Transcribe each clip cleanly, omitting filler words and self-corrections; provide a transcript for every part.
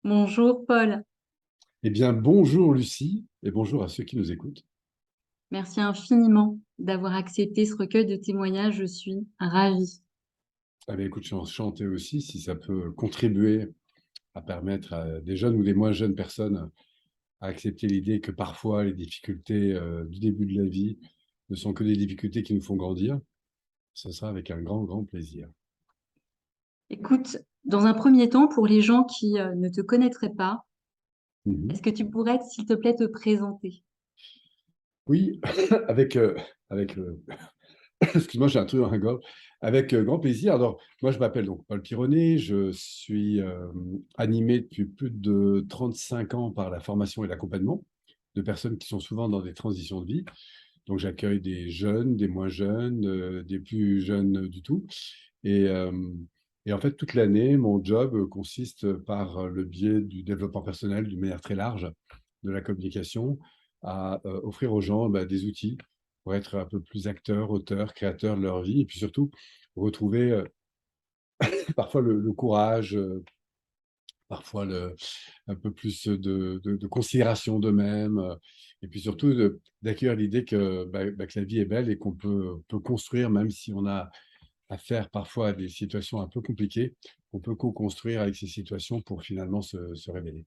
Bonjour Paul, Eh bien, bonjour Lucie et bonjour à ceux qui nous écoutent. merci infiniment d'avoir accepté ce recueil de témoignages, je suis ravie. Ah bien, écoute, je suis enchanté aussi si ça peut contribuer à permettre à des jeunes ou des moins jeunes personnes à accepter l'idée que parfois les difficultés du début de la vie ne sont que des difficultés qui nous font grandir. Ce sera avec un grand, grand plaisir. Écoute, dans un premier temps, pour les gens qui ne te connaîtraient pas, est-ce Mhm. que tu pourrais, s'il te plaît, te présenter? Oui, avec, avec excuse-moi, j'ai un truc dans la gorge. Avec grand plaisir. Alors, moi, je m'appelle donc Paul Pironnet. Je suis animé depuis plus de 35 ans par la formation et l'accompagnement de personnes qui sont souvent dans des transitions de vie. Donc, j'accueille des jeunes, des moins jeunes, des plus jeunes du tout. Et, euh, et en fait, toute l'année, mon job consiste par le biais du développement personnel d'une manière très large, de la communication, à offrir aux gens des outils pour être un peu plus acteurs, auteurs, créateurs de leur vie, et puis surtout retrouver parfois le courage, parfois un peu plus de considération d'eux-mêmes, et puis surtout d'accueillir l'idée que la vie est belle et qu'on peut construire, même si on a à faire parfois à des situations un peu compliquées, on peut co-construire avec ces situations pour finalement se révéler.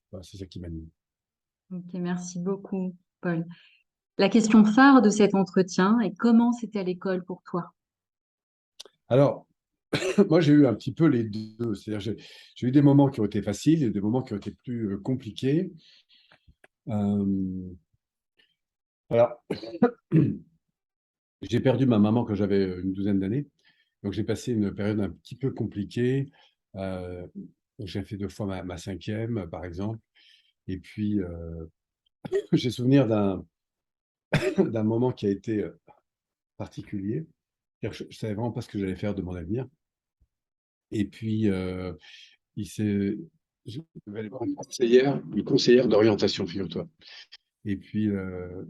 Voilà, c'est ça qui m'anime. Ok, merci beaucoup, Paul. La question phare de cet entretien est comment c'était à l'école pour toi? Alors, moi, j'ai eu un petit peu les deux. C'est-à-dire, j'ai eu des moments qui ont été faciles et des moments qui ont été plus compliqués. Euh, alors, j'ai perdu ma maman quand j'avais une douzaine d'années. Donc, j'ai passé une période un petit peu compliquée. Euh, j'ai fait deux fois ma cinquième, par exemple. Et puis, j'ai souvenir d'un moment qui a été particulier. Je ne savais vraiment pas ce que j'allais faire de mon avenir. Et puis, il s'est, je vais aller voir une conseillère d'orientation, figure-toi. Et puis,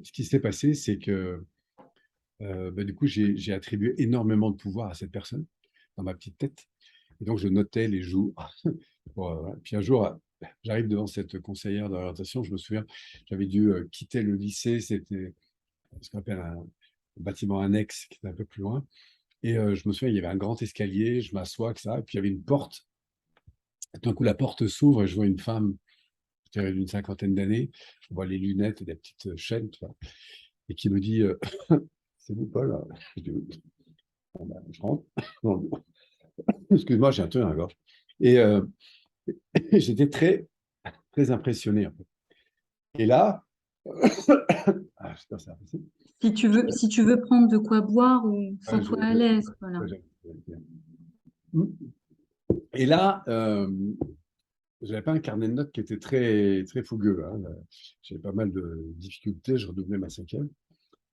ce qui s'est passé, c'est que du coup, j'ai attribué énormément de pouvoir à cette personne dans ma petite tête. Et donc, je notais les jours. Voilà. Puis un jour, j'arrive devant cette conseillère d'orientation. Je me souviens, j'avais dû quitter le lycée. C'était ce qu'on appelle un bâtiment annexe qui était un peu plus loin. Et je me souviens, il y avait un grand escalier. Je m'assois, que ça. Et puis, il y avait une porte. Et d'un coup, la porte s'ouvre et je vois une femme, je dirais d'une cinquantaine d'années. Je vois les lunettes et des petites chaînes, tu vois, et qui me dit c'est vous, Paul? Je dis oui. Bon, ben, je rentre. Non, excuse-moi, j'ai un truc dans la gorge. Et j'étais très, très impressionné, en fait. Et là, ah, j'espère que ça va passer. Si tu veux prendre de quoi boire ou Ouais, sens-toi à l'aise, voilà. ouais, et là, j'avais pas un carnet de notes qui était très, très fougueux, hein. J'avais pas mal de difficultés, je redoublais ma cinquième.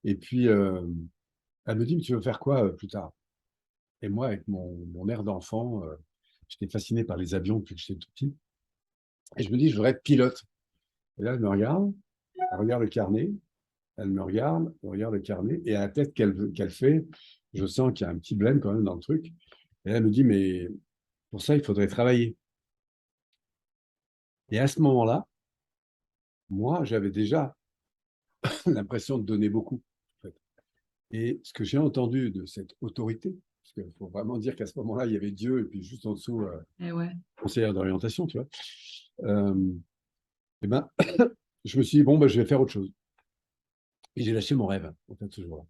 Et puis, elle me dit, mais tu veux faire quoi plus tard? Et moi, avec mon air d'enfant, j'étais fasciné par les avions depuis que j'étais tout petit. Et je me dis, je voudrais être pilote. Et là, elle regarde le carnet, elle regarde le carnet, et à la tête qu'elle fait, je sens qu'il y a un petit blême quand même dans le truc. Et là, elle me dit, mais pour ça, il faudrait travailler. Et à ce moment-là, moi, j'avais déjà l'impression de donner beaucoup, en fait. Et ce que j'ai entendu de cette autorité, parce qu'il faut vraiment dire qu'à ce moment-là, il y avait Dieu, et puis juste en dessous, Eh ouais. conseillère d'orientation, tu vois. Euh, et ben, je me suis dit, bon, ben, je vais faire autre chose. Et j'ai lâché mon rêve, en fait, ce jour-là.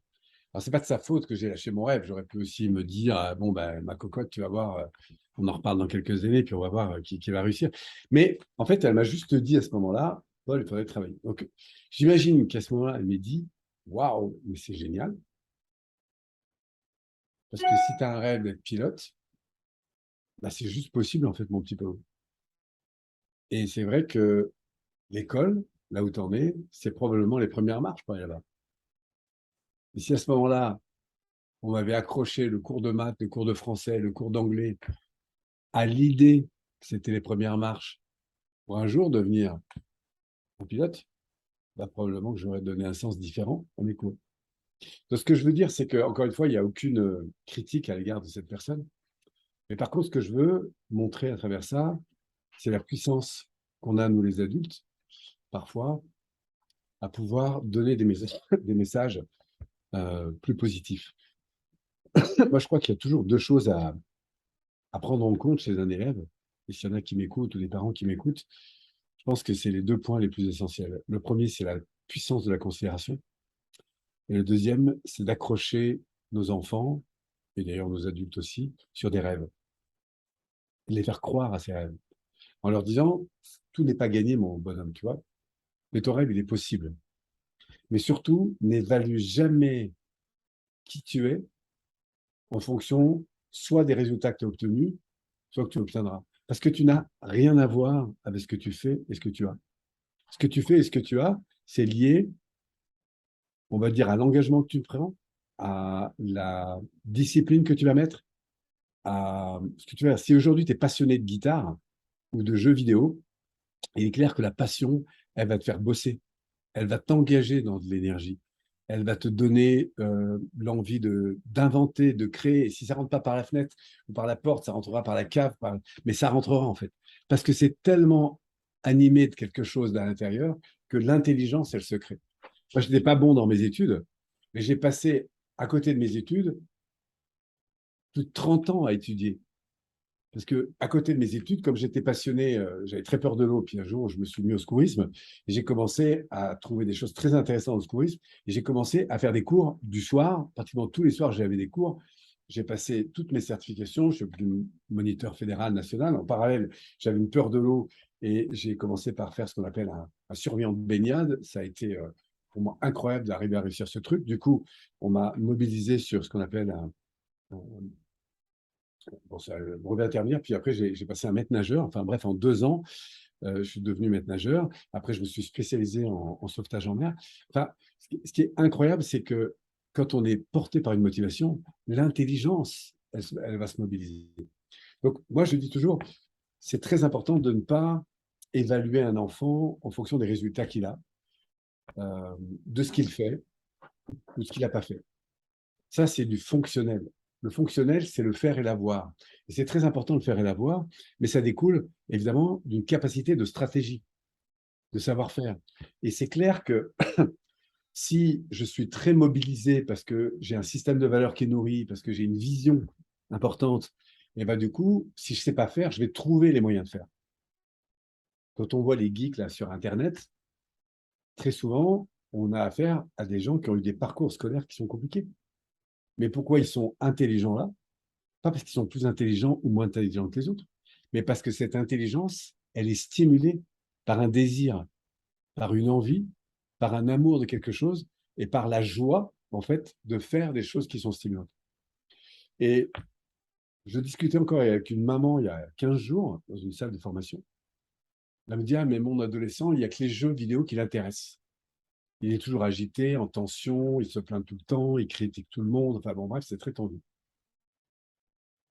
Alors, c'est pas de sa faute que j'ai lâché mon rêve. J'aurais pu aussi me dire, bon, ben, ma cocotte, tu vas voir, on en reparle dans quelques années, puis on va voir qui va réussir. Mais en fait, elle m'a juste dit à ce moment-là, Paul, il faudrait travailler. Donc, j'imagine qu'à ce moment-là, elle m'ait dit, waouh, mais c'est génial. Parce que si tu as un rêve d'être pilote, bah, c'est juste possible, en fait, mon petit peu. Et c'est vrai que l'école, là où tu en es, c'est probablement les premières marches pour aller là-bas. Et si à ce moment-là, on m'avait accroché le cours de maths, le cours de français, le cours d'anglais, à l'idée que c'était les premières marches pour un jour devenir un pilote, bah, probablement que j'aurais donné un sens différent à mes cours. Donc, ce que je veux dire, c'est que encore une fois, il n'y a aucune critique à l'égard de cette personne. Mais par contre, ce que je veux montrer à travers ça, c'est la puissance qu'on a, nous les adultes, parfois, à pouvoir donner des messages, des messages plus positifs. Moi, je crois qu'il y a toujours deux choses à prendre en compte chez un élève. Et s'il y en a qui m'écoutent ou des parents qui m'écoutent, je pense que c'est les deux points les plus essentiels. Le premier, c'est la puissance de la considération. Et le deuxième, c'est d'accrocher nos enfants, et d'ailleurs nos adultes aussi, sur des rêves. Les faire croire à ces rêves. En leur disant, tout n'est pas gagné, mon bonhomme, tu vois. Mais ton rêve, il est possible. Mais surtout, n'évalue jamais qui tu es en fonction soit des résultats que tu as obtenus, soit que tu obtiendras. Parce que tu n'as rien à voir avec ce que tu fais et ce que tu as. Ce que tu fais et ce que tu as, c'est lié, on va dire, à l'engagement que tu prends, à la discipline que tu vas mettre, à ce que tu vas. Si aujourd'hui tu es passionné de guitare ou de jeux vidéo, il est clair que la passion, elle va te faire bosser, elle va t'engager dans de l'énergie, elle va te donner l'envie d'inventer, de créer. Et si ça rentre pas par la fenêtre ou par la porte, ça rentrera par la cave, mais ça rentrera en fait. Parce que c'est tellement animé de quelque chose à l'intérieur que l'intelligence, elle se crée. Moi, je n'étais pas bon dans mes études, mais j'ai passé à côté de mes études plus de 30 ans à étudier. Parce que à côté de mes études, comme j'étais passionné, j'avais très peur de l'eau. Puis un jour, je me suis mis au secourisme et j'ai commencé à trouver des choses très intéressantes au secourisme. Et j'ai commencé à faire des cours du soir. Pratiquement tous les soirs, j'avais des cours. J'ai passé toutes mes certifications. Je suis devenu moniteur fédéral national. En parallèle, j'avais une peur de l'eau et j'ai commencé par faire ce qu'on appelle un survivant de baignade. Ça a été pour moi incroyable d'arriver à réussir ce truc. Du coup, on m'a mobilisé sur ce qu'on appelle un bon, ça, le brevet intermédiaire, puis après, j'ai passé un maître nageur. Enfin bref, en 2 ans, je suis devenu maître nageur. Après, je me suis spécialisé en sauvetage en mer. Enfin, ce qui est incroyable, c'est que quand on est porté par une motivation, l'intelligence, elle va se mobiliser. Donc, moi, je dis toujours, c'est très important de ne pas évaluer un enfant en fonction des résultats qu'il a, euh, de ce qu'il fait ou de ce qu'il n'a pas fait. Ça, c'est du fonctionnel. Le fonctionnel, c'est le faire et l'avoir. Et c'est très important de le faire et l'avoir, mais ça découle évidemment d'une capacité de stratégie, de savoir-faire. Et c'est clair que si je suis très mobilisé parce que j'ai un système de valeurs qui est nourri, parce que j'ai une vision importante, et ben du coup, si je ne sais pas faire, je vais trouver les moyens de faire. Quand on voit les geeks là, sur Internet, très souvent, on a affaire à des gens qui ont eu des parcours scolaires qui sont compliqués. Mais pourquoi ils sont intelligents là? Pas parce qu'ils sont plus intelligents ou moins intelligents que les autres, mais parce que cette intelligence, elle est stimulée par un désir, par une envie, par un amour de quelque chose et par la joie, en fait, de faire des choses qui sont stimulantes. Et je discutais encore avec une maman il y a 15 jours dans une salle de formation. Elle me dit, ah, mais mon adolescent, il n'y a que les jeux vidéo qui l'intéressent. Il est toujours agité, en tension, il se plaint tout le temps, il critique tout le monde. Enfin bon, bref, c'est très tendu.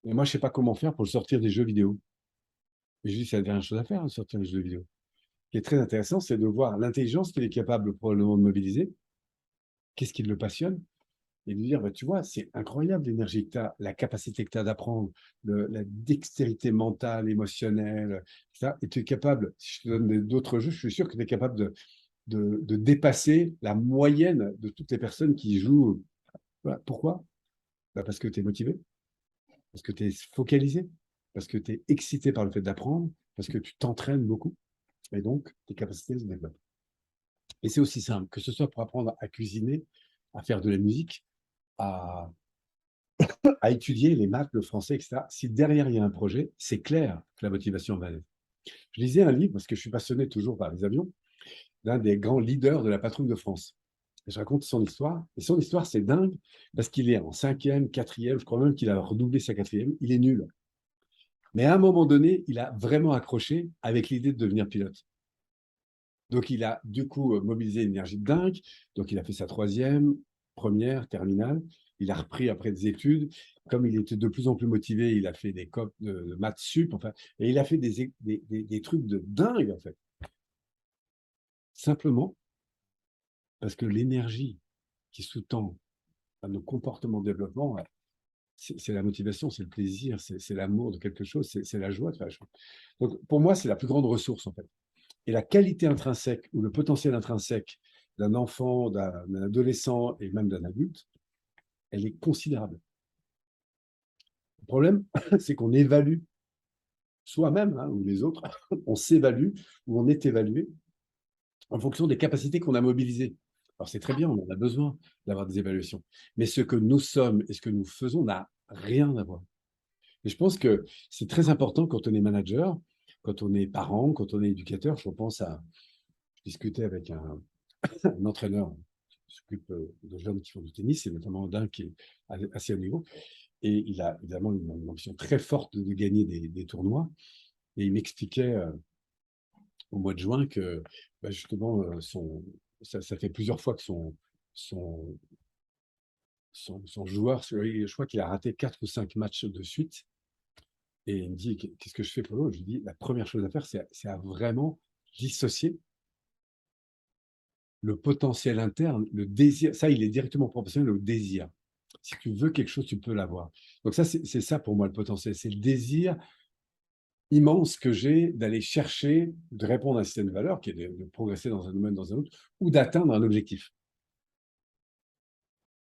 Et moi, je ne sais pas comment faire pour le sortir des jeux vidéo. Et je lui dis, c'est la dernière chose à faire, hein, sortir des jeux vidéo. Ce qui est très intéressant, c'est de voir l'intelligence qu'il est capable probablement de mobiliser, qu'est-ce qui le passionne, et de lui dire, bah, tu vois, c'est incroyable l'énergie que tu as, la capacité que tu as d'apprendre, la dextérité mentale, émotionnelle, etc. Et tu es capable, si je te donne d'autres jeux, je suis sûr que tu es capable de dépasser la moyenne de toutes les personnes qui jouent. Voilà. Pourquoi? Bah, parce que tu es motivé, parce que tu es focalisé, parce que tu es excité par le fait d'apprendre, parce que tu t'entraînes beaucoup, et donc tes capacités se développent. Et c'est aussi simple, que ce soit pour apprendre à cuisiner, à faire de la musique, à, à étudier les maths, le français, etc. Si derrière il y a un projet, c'est clair que la motivation va être. Je lisais un livre, parce que je suis passionné toujours par les avions, d'un des grands leaders de la patrouille de France. Et je raconte son histoire. Et son histoire, c'est dingue, parce qu'il est en cinquième, quatrième, je crois même qu'il a redoublé sa quatrième, il est nul. Mais à un moment donné, il a vraiment accroché avec l'idée de devenir pilote. Donc, il a du coup mobilisé une énergie de dingue. Donc, il a fait sa troisième, première, terminale. Il a repris après des études. Comme il était de plus en plus motivé, il a fait des COP de maths sup. Enfin, et il a fait des trucs de dingue, en fait. Simplement parce que l'énergie qui sous-tend à nos comportements de développement, c'est la motivation, c'est le plaisir, c'est l'amour de quelque chose, c'est la joie de faire la chose. Donc, pour moi, c'est la plus grande ressource, en fait. Et la qualité intrinsèque ou le potentiel intrinsèque d'un enfant, d'un adolescent et même d'un adulte, elle est considérable. Le problème, c'est qu'on évalue soi-même, hein, ou les autres, on s'évalue ou on est évalué en fonction des capacités qu'on a mobilisées. Alors c'est très bien, on en a besoin d'avoir des évaluations. Mais ce que nous sommes et ce que nous faisons n'a rien à voir. Et je pense que c'est très important quand on est manager, quand on est parent, quand on est éducateur. Je pense à discuter avec un entraîneur qui s'occupe de jeunes qui font du tennis, et notamment d'un qui est assez haut niveau. Et il a évidemment une ambition très forte de gagner des tournois. Et il m'expliquait au mois de juin que bah, justement, ça fait plusieurs fois que son, son joueur, je crois qu'il a raté 4 ou 5 matchs de suite. Et il me dit, qu'est-ce que je fais pour l'autre? Je lui dis, la première chose à faire, c'est à vraiment dissocier le potentiel interne, le désir. Ça, il est directement proportionnel au désir. Si tu veux quelque chose, tu peux l'avoir. Donc ça, c'est ça pour moi le potentiel. C'est le désir immense que j'ai d'aller chercher, de répondre à un système de valeurs, qui est de progresser dans un domaine, dans un autre, ou d'atteindre un objectif.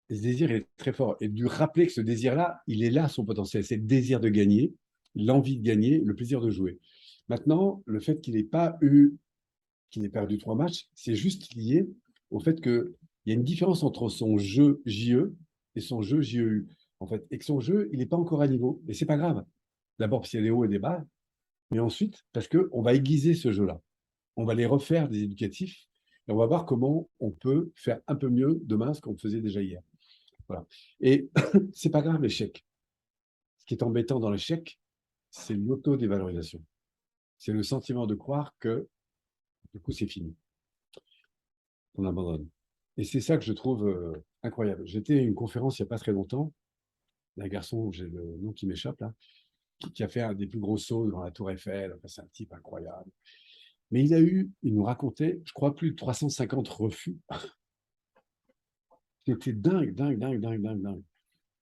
Et ce désir est très fort. Et de lui rappeler que ce désir-là, il est là, son potentiel. C'est le désir de gagner, l'envie de gagner, le plaisir de jouer. Maintenant, le fait qu'il n'ait pas eu, qu'il ait perdu 3 matchs, c'est juste lié au fait qu'il y a une différence entre son jeu JE et son jeu JEU. En fait, et que son jeu, il n'est pas encore à niveau. Et c'est pas grave. D'abord, parce qu'il y a des hauts et des bas, mais ensuite, parce qu'on va aiguiser ce jeu-là. On va les refaire des éducatifs et on va voir comment on peut faire un peu mieux demain ce qu'on faisait déjà hier. Voilà. Et c'est pas grave l'échec. Ce qui est embêtant dans l'échec, c'est l'auto-dévalorisation. C'est le sentiment de croire que du coup c'est fini. On abandonne. Et c'est ça que je trouve incroyable. J'étais à une conférence il n'y a pas très longtemps d'un garçon, j'ai le nom qui m'échappe là, qui a fait un des plus gros sauts dans la Tour Eiffel. Enfin, c'est un type incroyable. Mais il nous racontait, je crois, plus de 350 refus. C'était dingue, dingue, dingue, dingue, dingue, dingue.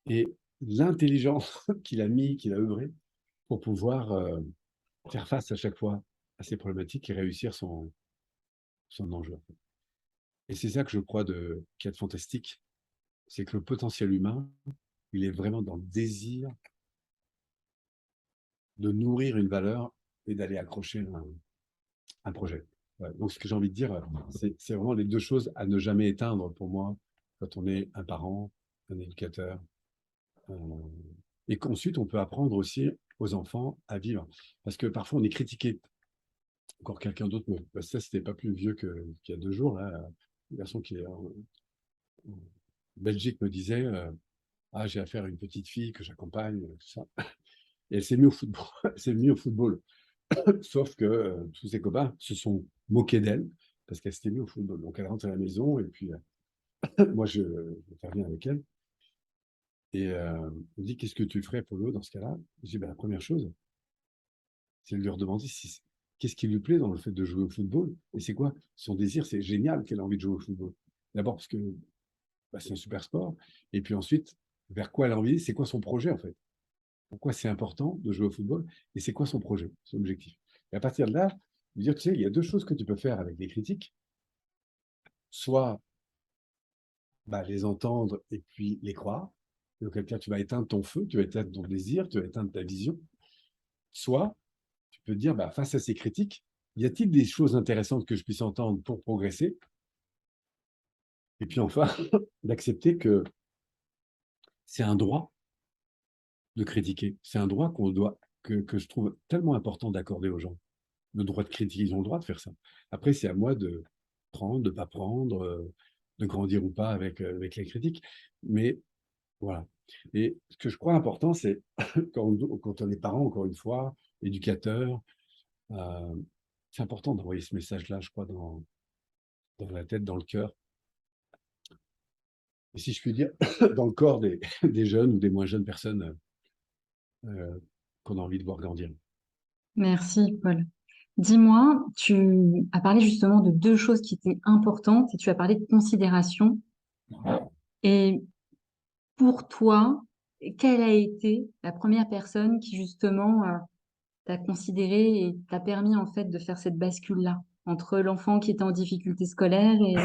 Et l'intelligence qu'il a mis, qu'il a œuvré pour pouvoir faire face à chaque fois à ces problématiques et réussir son enjeu. Et c'est ça que je crois qui est fantastique, c'est que le potentiel humain, il est vraiment dans le désir de nourrir une valeur et d'aller accrocher un projet. Ouais, donc ce que j'ai envie de dire, c'est vraiment les deux choses à ne jamais éteindre pour moi quand on est un parent, un éducateur. Euh, et qu'ensuite, on peut apprendre aussi aux enfants à vivre. Parce que parfois, on est critiqué. Encore quelqu'un d'autre, ça, c'était pas plus vieux qu'il y a 2 jours. Là, une garçon qui est en Belgique me disait ah, j'ai affaire à une petite fille que j'accompagne, tout ça. Et elle s'est mise au football. Elle s'est mise au football. Sauf que tous ses copains se sont moqués d'elle parce qu'elle s'était mise au football. Donc elle rentre à la maison et puis moi j'interviens avec elle. Et elle me dit qu'est-ce que tu ferais pour l'eau dans ce cas-là? Je dis ben, la première chose, c'est de lui redemander qu'est-ce qui lui plaît dans le fait de jouer au football et c'est quoi son désir. C'est génial qu'elle a envie de jouer au football. D'abord parce que bah, c'est un super sport. Et puis ensuite, vers quoi elle a envie, c'est quoi son projet en fait. Pourquoi c'est important de jouer au football et c'est quoi son projet, son objectif. Et à partir de là, dire, tu sais, il y a 2 choses que tu peux faire avec les critiques. Soit bah, les entendre et puis les croire. Et auquel cas, tu vas éteindre ton feu, tu vas éteindre ton désir, tu vas éteindre ta vision. Soit tu peux te dire, bah, face à ces critiques, y a-t-il des choses intéressantes que je puisse entendre pour progresser? Et puis enfin, d'accepter que c'est un droit de critiquer. C'est un droit que je trouve tellement important d'accorder aux gens. Le droit de critiquer, ils ont le droit de faire ça. Après, c'est à moi de prendre, de ne pas prendre, de grandir ou pas avec les critiques. Mais voilà. Et ce que je crois important, c'est quand on est parent, encore une fois, éducateur, euh, c'est important d'envoyer ce message-là, je crois, dans la tête, dans le cœur. Et si je puis dire, dans le corps des jeunes ou des moins jeunes personnes qu'on a envie de voir grandir. Merci, Paul. Dis-moi, tu as parlé justement de deux choses qui étaient importantes et tu as parlé de considération. Et pour toi, quelle a été la première personne qui justement t'a considéré et t'a permis en fait de faire cette bascule-là entre l'enfant qui était en difficulté scolaire et...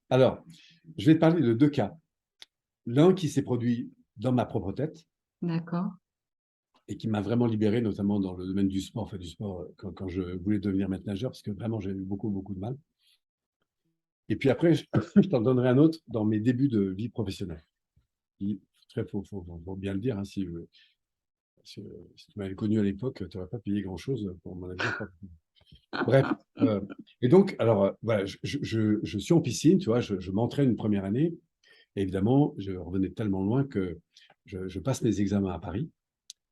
Alors, je vais te parler de deux cas. L'un qui s'est produit dans ma propre tête D'accord. et qui m'a vraiment libéré, notamment dans le domaine du sport, quand je voulais devenir maître nageur, parce que vraiment, j'ai eu beaucoup, beaucoup de mal. Et puis après, je t'en donnerai un autre dans mes débuts de vie professionnelle. Il faut bien le dire, hein, si tu m'avais connu à l'époque, tu n'aurais pas payé grand-chose pour mon avenir. Bref. Et donc, alors, voilà, je suis en piscine, tu vois, je m'entraîne une première année. Et évidemment, je revenais tellement loin que je passe mes examens à Paris,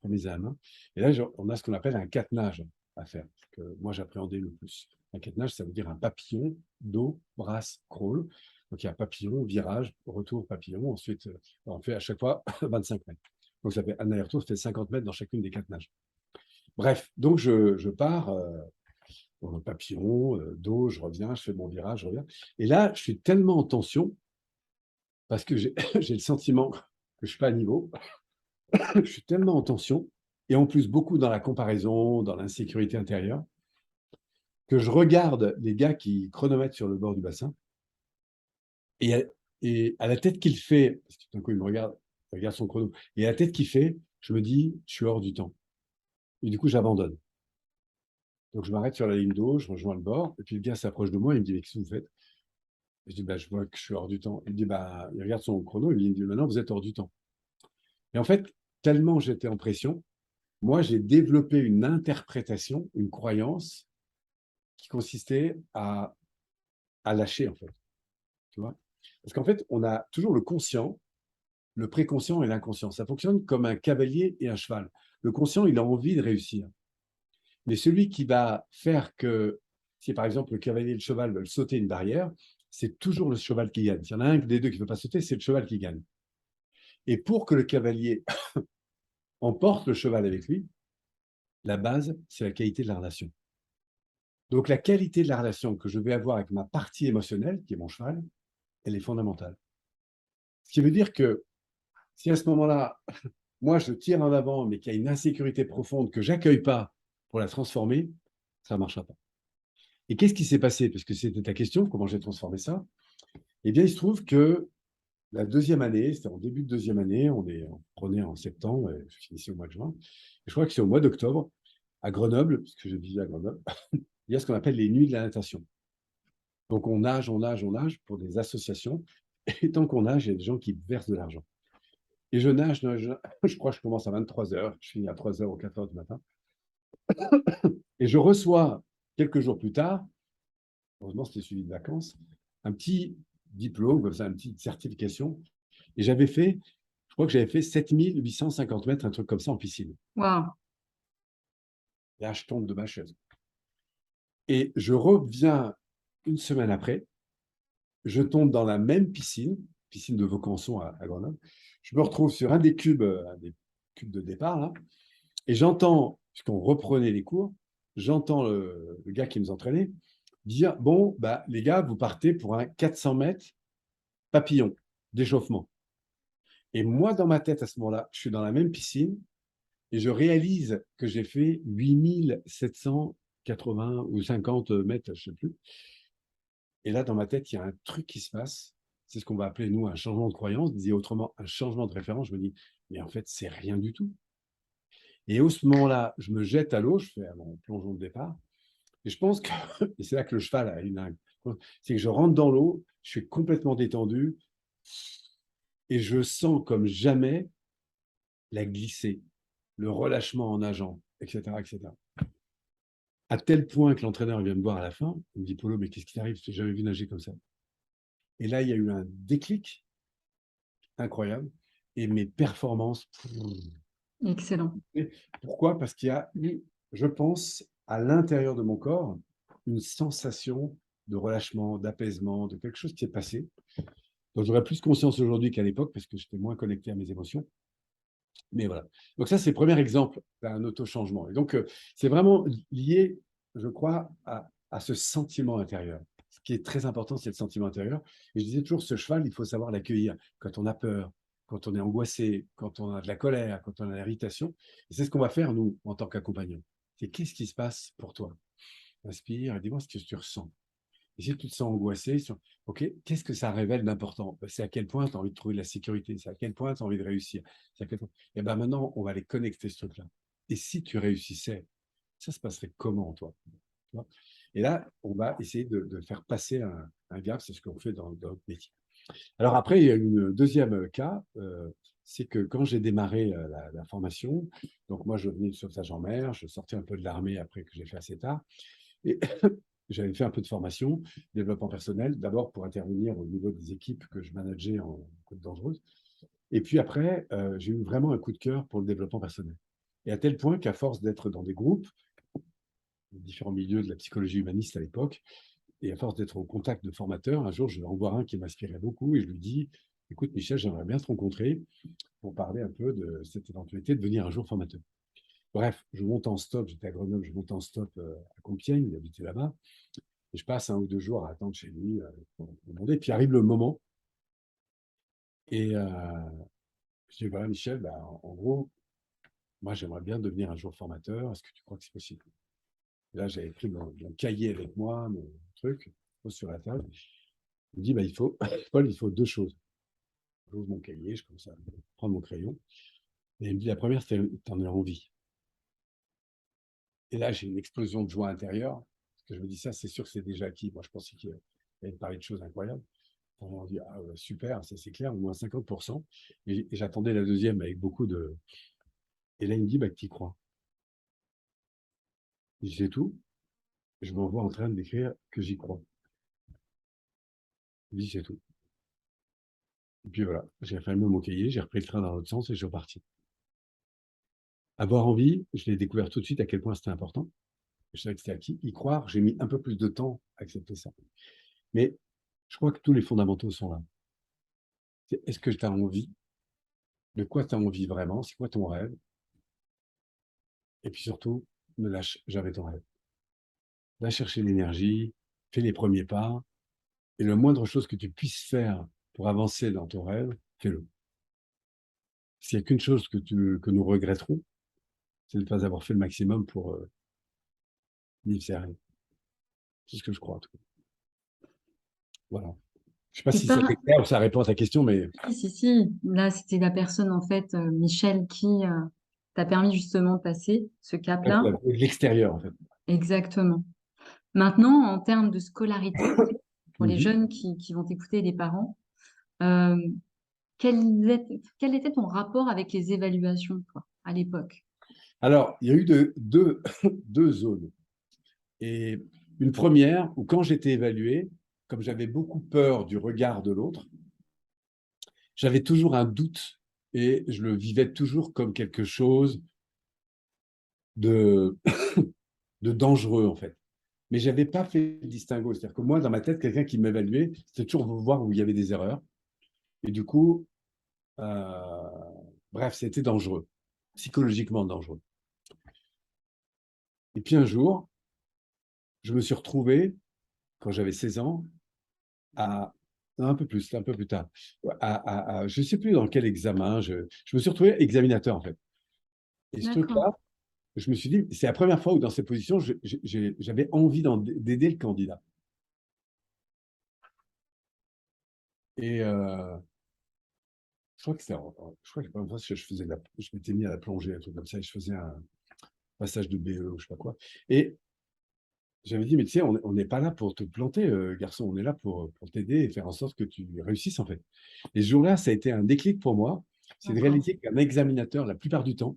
mes examens. Et là, on a ce qu'on appelle un catenage à faire, que moi j'appréhendais le plus. Un catenage, ça veut dire un papillon, dos, brasse, crawl. Donc il y a papillon, virage, retour, papillon. Ensuite, on fait à chaque fois 25 mètres. Donc ça fait un aller-retour, ça fait 50 mètres dans chacune des catenages. Bref, donc je pars dans le papillon, dos, je reviens, je fais mon virage, je reviens. Et là, je suis tellement en tension parce que j'ai le sentiment que je ne suis pas à niveau. Je suis tellement en tension, et en plus beaucoup dans la comparaison, dans l'insécurité intérieure, que je regarde les gars qui chronomètrent sur le bord du bassin, et à la tête qu'il fait, parce que tout d'un coup il me regarde, il regarde son chrono, et à la tête qu'il fait, je me dis, je suis hors du temps. Et du coup, j'abandonne. Donc je m'arrête sur la ligne d'eau, je rejoins le bord, et puis le gars s'approche de moi, il me dit, mais qu'est-ce que vous faites? Je dis, bah, je vois que je suis hors du temps. Il me dit, bah, il regarde son chrono, il me dit, maintenant vous êtes hors du temps. Et en fait, tellement j'étais en pression, moi j'ai développé une interprétation, une croyance qui consistait à lâcher, en fait. Tu vois? Parce qu'en fait, on a toujours le conscient, le préconscient et l'inconscient. Ça fonctionne comme un cavalier et un cheval. Le conscient, il a envie de réussir. Mais celui qui va faire que, si par exemple le cavalier et le cheval veulent sauter une barrière, c'est toujours le cheval qui gagne. S'il y en a un des deux qui ne veut pas sauter, c'est le cheval qui gagne. Et pour que le cavalier emporte le cheval avec lui, la base, c'est la qualité de la relation. Donc la qualité de la relation que je vais avoir avec ma partie émotionnelle, qui est mon cheval, elle est fondamentale. Ce qui veut dire que si à ce moment-là, moi je tire en avant, mais qu'il y a une insécurité profonde que j'accueille pas pour la transformer, ça ne marchera pas. Et qu'est-ce qui s'est passé? Parce que c'était ta question, comment j'ai transformé ça? Eh bien, il se trouve que la deuxième année, c'était en début de deuxième année, on prenait en septembre, et je finissais au mois de juin. Et je crois que c'est au mois d'octobre, à Grenoble, parce que je vivais à Grenoble, il y a ce qu'on appelle les nuits de la natation. Donc on nage, on nage, on nage pour des associations. Et tant qu'on nage, il y a des gens qui versent de l'argent. Et je nage, je crois que je commence à 23 heures, je finis à 3 heures ou 4 heures du matin. Et je reçois, quelques jours plus tard, heureusement c'était suivi de vacances, un petit diplôme, comme ça, une petite certification. Et je crois que j'avais fait 7850 mètres, un truc comme ça en piscine. Waouh. Et là, je tombe de ma chaise. Et je reviens une semaine après, je tombe dans la même piscine de Vaucanson à Grenoble. Je me retrouve sur un des cubes de départ, là, et j'entends, puisqu'on reprenait les cours, j'entends le gars qui nous entraînait dire, bon, bah, les gars, vous partez pour un 400 mètres papillon, d'échauffement. Et moi, dans ma tête, à ce moment-là, je suis dans la même piscine et je réalise que j'ai fait 8780 ou 50 mètres, je ne sais plus. Et là, dans ma tête, il y a un truc qui se passe. C'est ce qu'on va appeler, nous, un changement de croyance, disait autrement, un changement de référence. Je me dis, mais en fait, c'est rien du tout. Et au ce moment-là, je me jette à l'eau, je fais mon plongeon de départ. Et je pense que, et c'est là que le cheval a c'est que je rentre dans l'eau, je suis complètement détendu et je sens comme jamais la glissée, le relâchement en nageant, etc., etc. À tel point que l'entraîneur vient me voir à la fin, il me dit, Polo, mais qu'est-ce qui t'arrive? Je t'ai jamais vu nager comme ça. Et là, il y a eu un déclic incroyable et mes performances. Excellent. Pourquoi? Parce qu'il y a eu, je pense, à l'intérieur de mon corps, une sensation de relâchement, d'apaisement, de quelque chose qui s'est passé. Donc j'aurais plus conscience aujourd'hui qu'à l'époque parce que j'étais moins connecté à mes émotions. Mais voilà. Donc ça, c'est le premier exemple d'un auto-changement. Et donc, c'est vraiment lié, je crois, à ce sentiment intérieur. Ce qui est très important, c'est le sentiment intérieur. Et je disais toujours, ce cheval, il faut savoir l'accueillir quand on a peur, quand on est angoissé, quand on a de la colère, quand on a de l'irritation. Et c'est ce qu'on va faire, nous, en tant qu'accompagnants. C'est qu'est-ce qui se passe pour toi? Inspire et dis-moi ce que tu ressens. Et si tu te sens angoissé, OK, qu'est-ce que ça révèle d'important? C'est à quel point tu as envie de trouver de la sécurité, c'est à quel point tu as envie de réussir. Et ben maintenant, on va les connecter, ce truc-là. Et si tu réussissais, ça se passerait comment, toi? Et là, on va essayer de faire passer un gap, c'est ce qu'on fait dans notre métier. Alors après, il y a une deuxième cas, c'est que quand j'ai démarré la formation, donc moi je venais de sauvetage en mer, je sortais un peu de l'armée après que j'ai fait assez tard, et j'avais fait un peu de formation, développement personnel, d'abord pour intervenir au niveau des équipes que je manageais en Côte d'Dangereuse. Et puis après, j'ai eu vraiment un coup de cœur pour le développement personnel. Et à tel point qu'à force d'être dans des groupes, différents milieux de la psychologie humaniste à l'époque, et à force d'être au contact de formateurs, un jour, je vais en voir un qui m'inspirait beaucoup et je lui dis, écoute, Michel, j'aimerais bien te rencontrer pour parler un peu de cette éventualité de devenir un jour formateur. Bref, je monte en stop, j'étais à Grenoble, je monte en stop à Compiègne, il habitait là-bas, et je passe 1 ou 2 jours à attendre chez lui pour demander. Puis arrive le moment, et je dis, voilà, Michel, bah, en gros, moi, j'aimerais bien devenir un jour formateur, est-ce que tu crois que c'est possible? Et là, j'avais pris mon cahier avec moi, mon truc, je pose sur la table. Il me dit, bah, Paul, il faut 2 choses. J'ouvre mon cahier, je commence à prendre mon crayon. Et il me dit, la première, c'est t'en as envie. Et là, j'ai une explosion de joie intérieure. Parce que je me dis, ça, c'est sûr que c'est déjà acquis. Moi, je pensais qu'il allait me parler de choses incroyables. On dit, ah, ouais, super, ça c'est clair, au moins 50%. Et j'attendais la deuxième avec beaucoup de. Et là, il me dit, bah, que tu y crois. Je dis, c'est tout. Je m'envoie en train d'écrire que j'y crois. Il me dit, c'est tout. Et puis voilà, j'ai fermé mon cahier, j'ai repris le train dans l'autre sens et je suis reparti. Avoir envie, je l'ai découvert tout de suite à quel point c'était important. Je savais que c'était acquis. Y croire, j'ai mis un peu plus de temps à accepter ça. Mais je crois que tous les fondamentaux sont là. Est-ce que tu as envie? De quoi tu as envie vraiment? C'est quoi ton rêve? Et puis surtout, ne lâche jamais ton rêve. Va chercher l'énergie, fais les premiers pas, et la moindre chose que tu puisses faire pour avancer dans ton rêve, fais-le. S'il n'y a qu'une chose que nous regretterons, c'est de ne pas avoir fait le maximum pour vivre ses rêves. C'est ce que je crois, en tout cas. Voilà. Je ne sais pas Et si ça par... fait clair ou ça répond à ta question, mais Si. Là, c'était la personne, en fait, Michel, qui t'a permis justement de passer ce cap-là. l'extérieur, en fait. Exactement. Maintenant, en termes de scolarité, pour les Mhm. jeunes qui vont écouter, les parents, euh, quel était ton rapport avec les évaluations, toi, à l'époque? Alors, il y a eu deux zones. Et une première où quand j'étais évalué, comme j'avais beaucoup peur du regard de l'autre, j'avais toujours un doute et je le vivais toujours comme quelque chose de, de dangereux, en fait. Mais je n'avais pas fait le distinguo. C'est-à-dire que moi, dans ma tête, quelqu'un qui m'évaluait, c'était toujours voir où il y avait des erreurs. Et du coup, euh, bref, c'était dangereux, psychologiquement dangereux. Et puis un jour, je me suis retrouvé, quand j'avais 16 ans, à non, un peu plus tard, je ne sais plus dans quel examen, je me suis retrouvé examinateur en fait. Et ce D'accord. truc-là, je me suis dit, c'est la première fois où dans ces positions, j'avais envie d'aider le candidat. Et je crois que je crois que la première fois, je m'étais mis à la plongée, un truc comme ça, et je faisais un passage de BE ou je sais pas quoi. Et j'avais dit, mais tu sais, on n'est pas là pour te planter, garçon, on est là pour t'aider et faire en sorte que tu réussisses, en fait. Et ce jour-là, ça a été un déclic pour moi, c'est de D'accord. réaliser qu'un examinateur, la plupart du temps,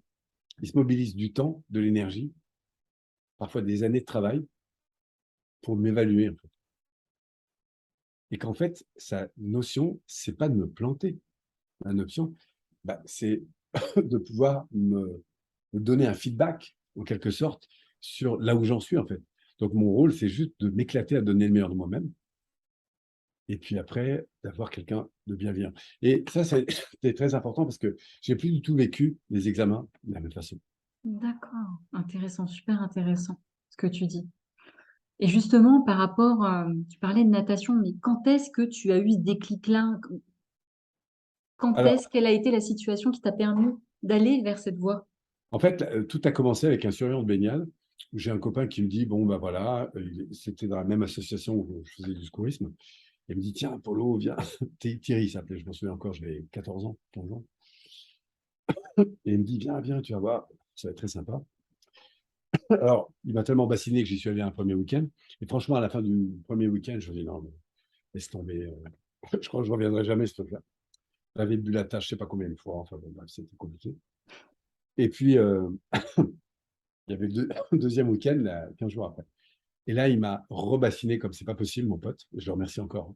il se mobilise du temps, de l'énergie, parfois des années de travail, pour m'évaluer, en fait. Et qu'en fait, sa notion, c'est pas de me planter. La notion, bah, c'est de pouvoir me donner un feedback, en quelque sorte, sur là où j'en suis, en fait. Donc, mon rôle, c'est juste de m'éclater à donner le meilleur de moi-même. Et puis après, d'avoir quelqu'un de bienveillant. Et ça, c'est très important parce que j'ai plus du tout vécu les examens de la même façon. D'accord. Intéressant, super intéressant ce que tu dis. Et justement, par rapport, tu parlais de natation, mais quand est-ce que tu as eu ce déclic-là? Quand Alors, est-ce quelle a été la situation qui t'a permis d'aller vers cette voie? en fait, tout a commencé avec un surveillant de baignade, où j'ai un copain qui me dit, bon, bah voilà, c'était dans la même association où je faisais du secourisme. Il me dit, tiens, Polo, viens. Thierry s'appelait, je m'en souviens encore, j'avais 14 ans, 15 ans. Et il me dit, viens, viens, tu vas voir, ça va être très sympa. Alors, il m'a tellement bassiné que j'y suis allé un premier week-end. Et franchement, à la fin du premier week-end, je me dis, non, mais laisse tomber. Je crois que je ne reviendrai jamais, ce truc-là. J'avais bu la tâche, je ne sais pas combien de fois. Enfin, bon, bref, c'était compliqué. Et puis, il y avait le deuxième week-end, là, 15 jours après. Et là, il m'a rebassiné comme c'est pas possible, mon pote. Je le remercie encore.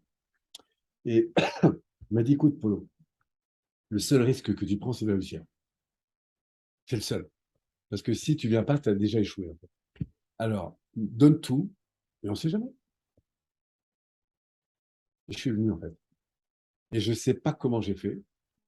Et il m'a dit, écoute, Polo, le seul risque que tu prends, c'est de réussir. C'est le seul. Parce que si tu viens pas, tu as déjà échoué. En fait. Alors, donne tout, et on ne sait jamais. Et je suis venu, en fait. Et je ne sais pas comment j'ai fait,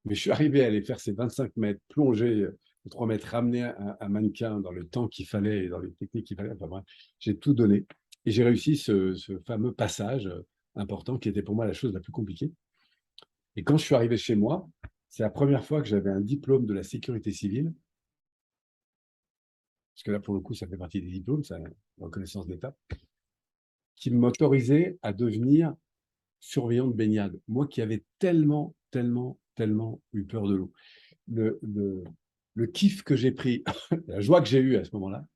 mais je suis arrivé à aller faire ces 25 mètres, plonger de 3 mètres, ramener un mannequin dans le temps qu'il fallait et dans les techniques qu'il fallait. Enfin bref, j'ai tout donné. Et j'ai réussi ce fameux passage important qui était pour moi la chose la plus compliquée. Et quand je suis arrivé chez moi, c'est la première fois que j'avais un diplôme de la sécurité civile, parce que là, pour le coup, ça fait partie des diplômes, c'est une reconnaissance d'État, qui m'autorisait à devenir surveillant de baignade. Moi qui avais tellement, tellement, tellement eu peur de l'eau. Le, le, le kiff que j'ai pris, la joie que j'ai eue à ce moment-là,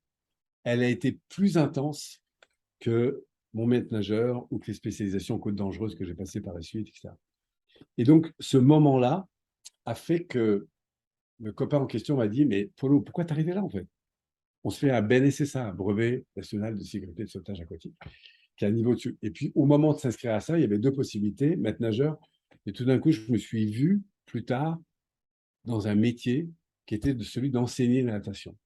elle a été plus intense que mon maître nageur ou que les spécialisations côte dangereuse que j'ai passées par la suite, etc. Et donc, ce moment-là a fait que le copain en question m'a dit, mais Polo, pourquoi t'es arrivé là, en fait? On se fait un BNSSA, un brevet national de sécurité de sauvetage aquatique, qui a un niveau dessus. Et puis, au moment de s'inscrire à ça, il y avait deux possibilités, maître nageur. Et tout d'un coup, je me suis vu plus tard dans un métier qui était de celui d'enseigner la natation.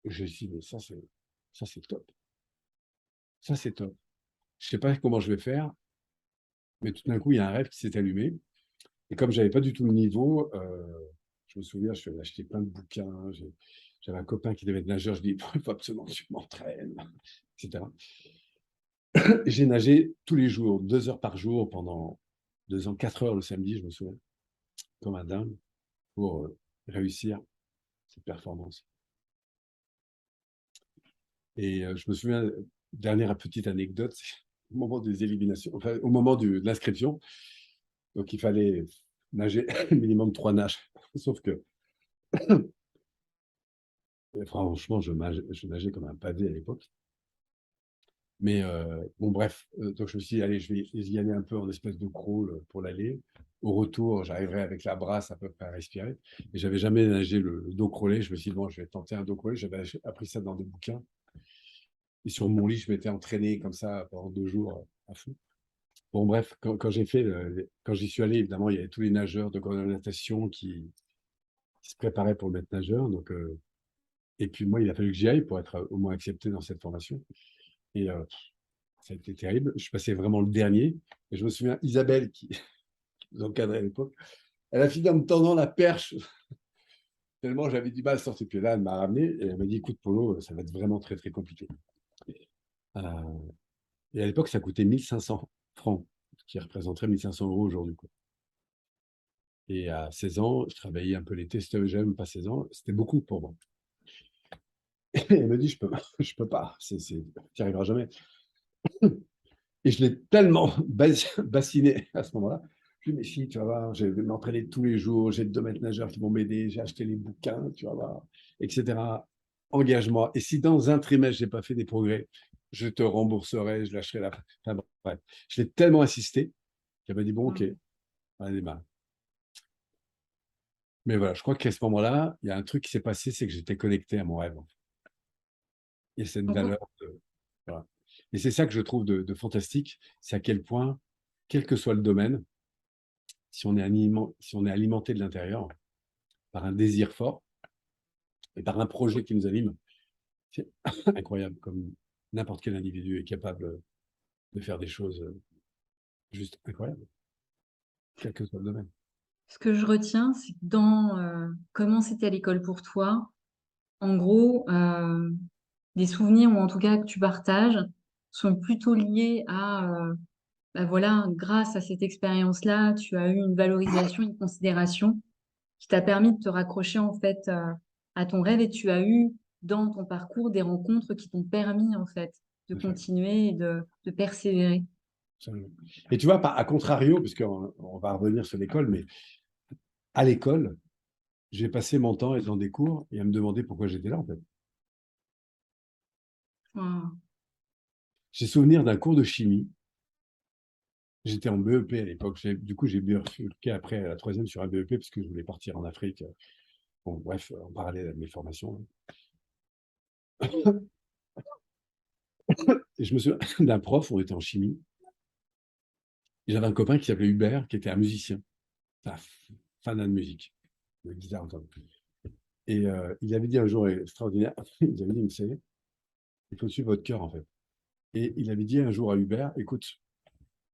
Et je me suis dit, mais ça, c'est top. Ça, c'est top. Je ne sais pas comment je vais faire, mais tout d'un coup, il y a un rêve qui s'est allumé. Et comme je n'avais pas du tout le niveau, je me souviens, je suis allé acheter plein de bouquins. J'avais un copain qui devait être nageur. Je dis, il faut absolument que tu m'entraînes, etc. J'ai nagé tous les jours, 2 heures par jour pendant 2 ans, 4 heures le samedi, je me souviens, comme un dingue, pour réussir cette performance. Et je me souviens, dernière petite anecdote, au moment des éliminations, enfin, au moment de l'inscription, donc il fallait nager minimum 3 nages. Sauf que, franchement, je nageais comme un pavé à l'époque. Mais bon, bref, donc je me suis dit, allez, je vais y aller un peu en espèce de crawl pour l'aller. Au retour, j'arriverai avec la brasse à peu près à respirer. Et j'avais jamais nagé le dos crawlé. Je me suis dit, bon, je vais tenter un dos crawlé. J'avais appris ça dans des bouquins. Et sur mon lit, je m'étais entraîné comme ça pendant 2 jours à fond. Bon, bref, quand j'ai fait, quand j'y suis allé, évidemment, il y avait tous les nageurs de grande natation qui se préparaient pour le maître nageur. Donc, et puis moi, il a fallu que j'y aille pour être au moins accepté dans cette formation. Et ça a été terrible. Je suis passé vraiment le dernier. Et je me souviens, Isabelle, qui nous encadrait à l'époque, elle a fini en me tendant la perche. Tellement j'avais du mal à sortir. Puis là, elle m'a ramené et elle m'a dit, écoute, Polo, ça va être vraiment très, très compliqué. Euh, et à l'époque, ça coûtait 1500 francs, ce qui représenterait 1500 euros aujourd'hui. Quoi. Et à 16 ans, je travaillais un peu l'été, j'avais même pas 16 ans, c'était beaucoup pour moi. Et elle me dit, je peux pas, tu n'y arriveras jamais. Et je l'ai tellement bassiné à ce moment-là. Je lui ai dit, mais si, tu vas voir, je vais m'entraîner tous les jours, j'ai 2 maîtres nageurs qui vont m'aider, j'ai acheté les bouquins, tu vas voir, etc. Engagement. Et si dans un trimestre, je n'ai pas fait des progrès, je te rembourserai, je lâcherai la. Enfin, bref. Je l'ai tellement insisté qu'elle m'a dit, bon, ok, on démarre. Mais voilà, je crois qu'à ce moment-là, il y a un truc qui s'est passé, c'est que j'étais connecté à mon rêve. Et cette valeur. Voilà. Et c'est ça que je trouve de fantastique, c'est à quel point, quel que soit le domaine, si on est alimenté de l'intérieur par un désir fort et par un projet qui nous anime, c'est incroyable comme n'importe quel individu est capable de faire des choses juste incroyables, quel que soit le domaine. Ce que je retiens, c'est que dans comment c'était à l'école pour toi, en gros, des souvenirs, ou en tout cas que tu partages, sont plutôt liés à bah voilà, grâce à cette expérience-là, tu as eu une valorisation, une considération qui t'a permis de te raccrocher en fait à ton rêve et tu as eu dans ton parcours des rencontres qui t'ont permis en fait de Tout à fait. continuer et de persévérer. Absolument. Et tu vois, à contrario, puisqu'on on va revenir sur l'école, mais à l'école, j'ai passé mon temps à être dans des cours et à me demander pourquoi j'étais là, en fait. Wow. J'ai souvenir d'un cours de chimie. J'étais en BEP à l'époque. Du coup, j'ai bifurqué après la troisième sur un BEP parce que je voulais partir en Afrique. Bon, bref, en parallèle à mes formations. Et je me souviens d'un prof, on était en chimie. Et j'avais un copain qui s'appelait Hubert, qui était un musicien, un fan de musique, de guitare. Enfin. Et il avait dit un jour extraordinaire, il avait dit, vous savez, il faut suivre votre cœur, en fait. Et il avait dit un jour à Hubert, écoute,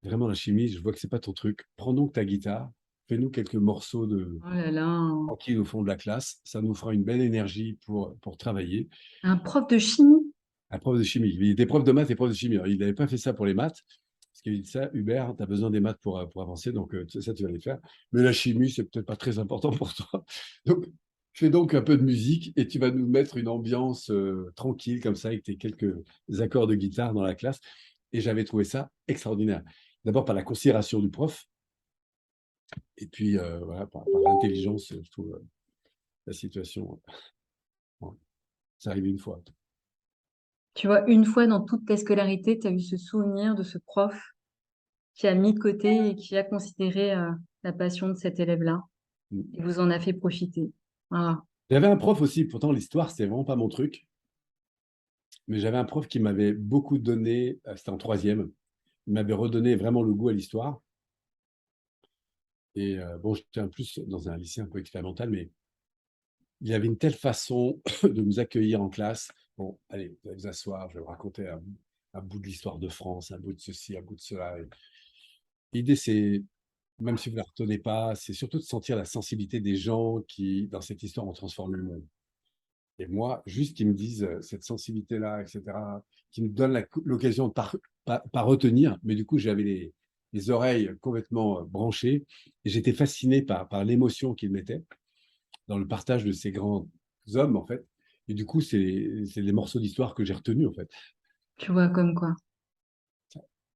vraiment la chimie, je vois que c'est pas ton truc. Prends donc ta guitare, fais-nous quelques morceaux de Oh là là. tranquille au fond de la classe. Ça nous fera une belle énergie pour travailler. Un prof de chimie. Un prof de chimie. Il était prof de maths et prof de chimie. Alors, il n'avait pas fait ça pour les maths. Parce qu'il dit ça, Hubert, tu as besoin des maths pour avancer, donc ça, tu vas les faire. Mais la chimie, c'est peut-être pas très important pour toi. Donc, fais donc un peu de musique et tu vas nous mettre une ambiance tranquille, comme ça, avec tes quelques accords de guitare dans la classe. Et j'avais trouvé ça extraordinaire. D'abord par la considération du prof, et puis voilà, par l'intelligence, je trouve la situation. Bon, ça arrive une fois. Tu vois, une fois dans toute ta scolarité, tu as eu ce souvenir de ce prof qui a mis de côté et qui a considéré la passion de cet élève-là et vous en a fait profiter. Voilà. J'avais un prof aussi, pourtant l'histoire, c'était vraiment pas mon truc. Mais j'avais un prof qui m'avait beaucoup donné, c'était en troisième, il m'avait redonné vraiment le goût à l'histoire. Et bon, j'étais en plus dans un lycée un peu expérimental, mais il avait une telle façon de nous accueillir en classe. Bon, allez, vous allez vous asseoir, je vais vous raconter un bout de l'histoire de France, un bout de ceci, un bout de cela. Et l'idée, c'est, même si vous ne la retenez pas, c'est surtout de sentir la sensibilité des gens qui, dans cette histoire, ont transformé le monde. Et moi, juste qu'ils me disent cette sensibilité-là, etc., qui me donnent l'occasion de pas retenir, mais du coup, j'avais les oreilles complètement branchées et j'étais fasciné par l'émotion qu'ils mettaient dans le partage de ces grands hommes, en fait. Et du coup, c'est les morceaux d'histoire que j'ai retenus, en fait. Tu vois, comme quoi.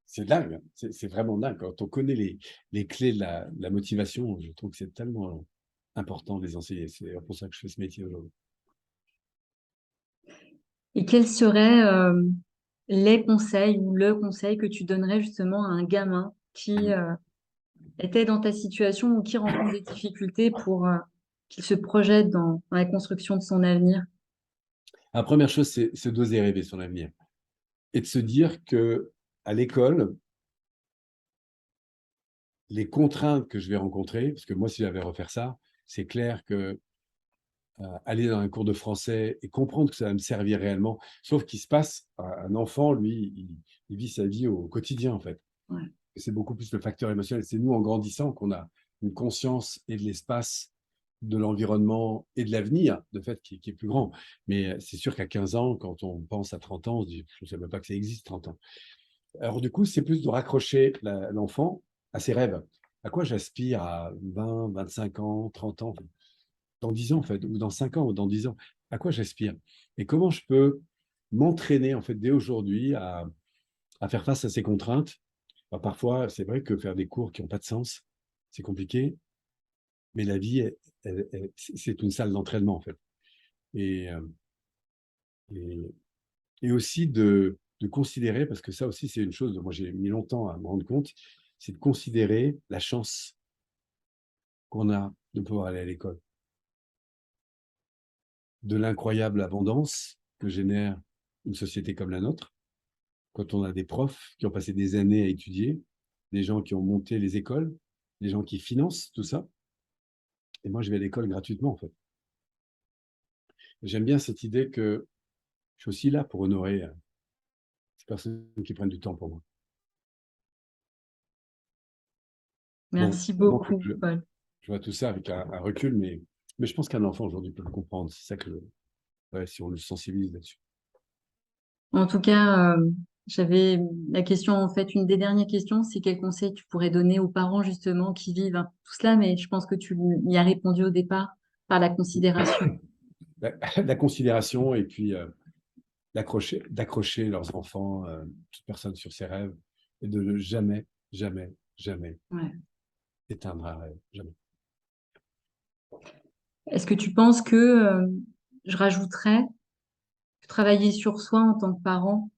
C'est dingue, hein. C'est vraiment dingue. Quand on connaît les clés de la motivation, je trouve que c'est tellement important de les enseigner. C'est pour ça que je fais ce métier aujourd'hui. Et quels seraient les conseils ou le conseil que tu donnerais justement à un gamin qui était dans ta situation ou qui rencontre des difficultés pour qu'il se projette dans la construction de son avenir? La première chose, c'est d'oser rêver son avenir et de se dire que à l'école, les contraintes que je vais rencontrer, parce que moi, si j'avais à refaire ça, c'est clair que aller dans un cours de français et comprendre que ça va me servir réellement, sauf qu'il se passe, un enfant, lui, il vit sa vie au quotidien, en fait. Ouais. C'est beaucoup plus le facteur émotionnel. C'est nous, en grandissant, qu'on a une conscience et de l'espace, de l'environnement et de l'avenir, de fait, qui est plus grand. Mais c'est sûr qu'à 15 ans, quand on pense à 30 ans, on se dit, je ne savais même pas que ça existe, 30 ans. Alors, du coup, c'est plus de raccrocher l'enfant à ses rêves. À quoi j'aspire à 20, 25 ans, 30 ans, dans 10 ans, en fait, ou dans 5 ans, ou dans 10 ans? À quoi j'aspire? Et comment je peux m'entraîner, en fait, dès aujourd'hui à faire face à ces contraintes? Alors, parfois, c'est vrai que faire des cours qui n'ont pas de sens, c'est compliqué, mais la vie, c'est une salle d'entraînement, en fait. Et, et, et aussi de considérer, parce que ça aussi, c'est une chose dont moi j'ai mis longtemps à me rendre compte, c'est de considérer la chance qu'on a de pouvoir aller à l'école, de l'incroyable abondance que génère une société comme la nôtre, quand on a des profs qui ont passé des années à étudier, des gens qui ont monté les écoles, des gens qui financent tout ça. Et moi, je vais à l'école gratuitement, en fait. J'aime bien cette idée que je suis aussi là pour honorer ces personnes qui prennent du temps pour moi. Bon, Merci donc beaucoup, Paul. je vois tout ça avec un recul, mais je pense qu'un enfant aujourd'hui peut le comprendre. C'est ça que, ouais, si on le sensibilise là-dessus. En tout cas, J'avais la question, en fait, une des dernières questions, c'est quel conseil tu pourrais donner aux parents justement qui vivent tout cela, mais je pense que tu y as répondu au départ par la considération. La, la considération et puis d'accrocher leurs enfants, toute personne sur ses rêves et de ne jamais, jamais, jamais Ouais. éteindre un rêve. Jamais. Est-ce que tu penses que, je rajouterais, travailler sur soi en tant que parent,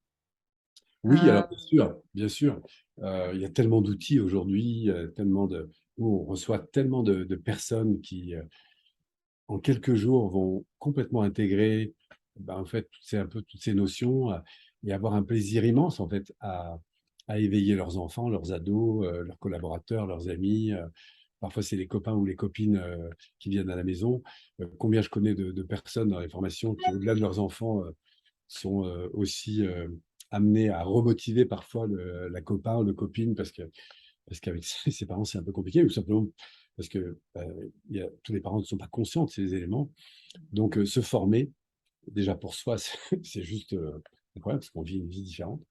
Oui, euh, alors bien sûr, bien sûr. Il y a tellement d'outils aujourd'hui, tellement de, nous, on reçoit tellement de personnes qui, en quelques jours, vont complètement intégrer, ben, en fait, un peu toutes ces notions et avoir un plaisir immense en fait à éveiller leurs enfants, leurs ados, leurs collaborateurs, leurs amis. Parfois, c'est les copains ou les copines qui viennent à la maison. Combien je connais de personnes dans les formations qui, au-delà de leurs enfants, sont aussi amenés à remotiver parfois la copain ou le copine parce qu'avec ses parents, c'est un peu compliqué, ou simplement parce que tous les parents ne sont pas conscients de ces éléments. Donc, se former, déjà pour soi, c'est juste incroyable parce qu'on vit une vie différente,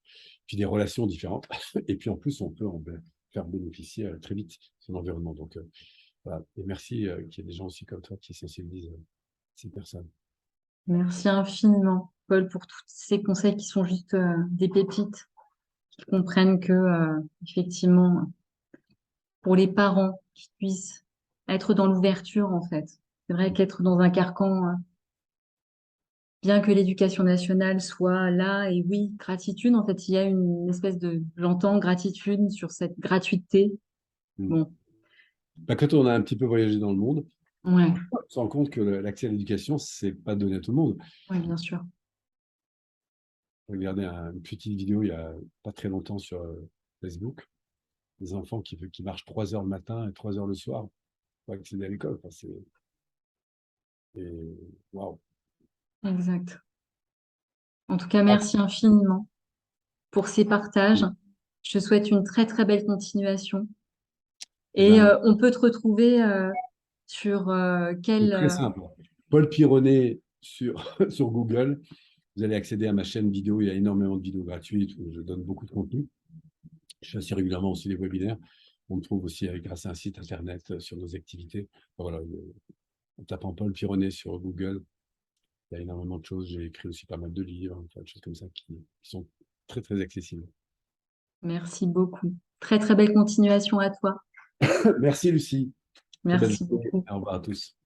puis des relations différentes. Et puis en plus, on peut en faire bénéficier très vite son environnement. Donc, voilà. Et merci qu'il y ait des gens aussi comme toi qui sensibilisent ces personnes. merci infiniment, Paul, pour tous ces conseils qui sont juste des pépites, qui comprennent que, effectivement, pour les parents qui puissent être dans l'ouverture, en fait. C'est vrai qu'être dans un carcan, bien que l'éducation nationale soit là, et oui, gratitude, en fait, il y a une espèce de, j'entends gratitude sur cette gratuité. Mm. Bon, Bah, quand on a un petit peu voyagé dans le monde, ouais, on se rend compte que l'accès à l'éducation, c'est pas donné à tout le monde. ouais, bien sûr. J'ai regardé une petite vidéo il y a pas très longtemps sur Facebook, des enfants qui marchent 3 heures le matin et 3 heures le soir pour accéder à l'école. Enfin, waouh. Exact. En tout cas, Ah, merci infiniment pour ces partages. Je te souhaite une très, très belle continuation. eh Et ben, on peut te retrouver sur c'est quel... très simple. Paul Pironnet sur Google. Vous allez accéder à ma chaîne vidéo. Il y a énormément de vidéos gratuites où je donne beaucoup de contenu. Je fais assez régulièrement aussi des webinaires. On me trouve aussi grâce à un site internet sur nos activités. Voilà, en tapant Paul Pironnet sur Google, il y a énormément de choses. J'ai écrit aussi pas mal de livres, enfin, des choses comme ça qui sont très, très accessibles. Merci beaucoup. Très, très belle continuation à toi. Merci Lucie. Très belle Merci journée. beaucoup. Au revoir à tous.